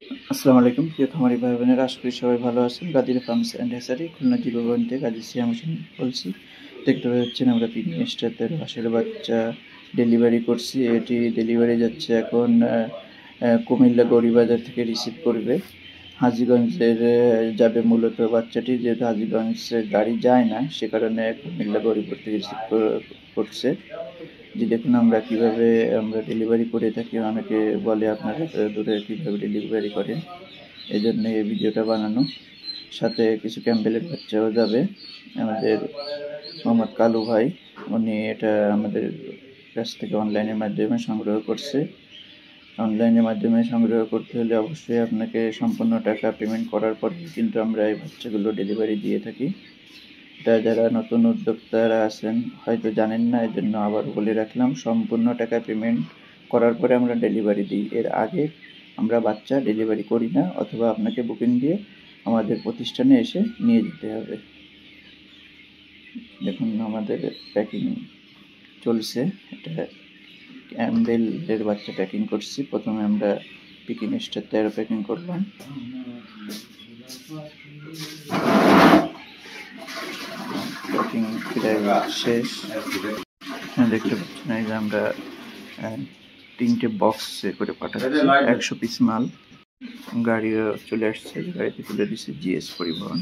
আসসালামু আলাইকুম প্রিয় খামারি ভাই বোনেরা, আশা করি সবাই ভালো আছেন। গাজীর ফার্মস অ্যান্ড হ্যাচারি, খুলনা জীবন থেকে গাজী সিয়াম হোসেন বলছি। দেখতে পাচ্ছেন আমরা পিগমি স্টারের হাঁসের বাচ্চা ডেলিভারি করছি। এটি ডেলিভারি যাচ্ছে এখন কুমিল্লা গৌরীবাজার থেকে রিসিভ করবে। হাজীগঞ্জের যাবে মূলত বাচ্চাটি, যেহেতু হাজীগঞ্জে গাড়ি যায় না সে কারণে কুমিল্লা গৌরীপুর থেকে রিসিভ করছে। যে দেখুন আমরা কিভাবে আমরা ডেলিভারি করে থাকি। অনেকে বলে আপনারা দূরে কীভাবে ডেলিভারি করেন, এই জন্য এই ভিডিওটা বানানো। সাথে কিছু ক্যাম্বেলের বাচ্চাও যাবে। আমাদের মোহাম্মদ কালু ভাই, উনি এটা আমাদের কাছ থেকে অনলাইনের মাধ্যমে সংগ্রহ করছে। অনলাইনের মাধ্যমে সংগ্রহ করতে হলে অবশ্যই আপনাকে সম্পূর্ণ টাকা পেমেন্ট করার পর কিন্তু আমরা এই বাচ্চাগুলো ডেলিভারি দিয়ে থাকি। এটা যারা নতুন উদ্যোক্তারা আছেন হয়তো জানেন না, এই জন্য আবার বলে রাখলাম, সম্পূর্ণ টাকা পেমেন্ট করার পরে আমরা ডেলিভারি দিই। এর আগে আমরা বাচ্চা ডেলিভারি করি না, অথবা আপনাকে বুকিং দিয়ে আমাদের প্রতিষ্ঠানে এসে নিয়ে যেতে হবে। দেখুন আমাদের প্যাকিং চলছে। এটা ক্যাম্বেলের বাচ্চা প্যাকিং করছি। প্রথমে আমরা পিকিং স্টার 13 প্যাকিং করলাম। প্যাকিং প্রায় শেষ। দেখতে পাচ্ছেন এই যে আমরা 3টে বক্সে করে পাঠাচ্ছি 100 পিস মাল। গাড়িও চলে আসছে, গাড়িতে তুলে দিচ্ছে জিএস পরিবহন।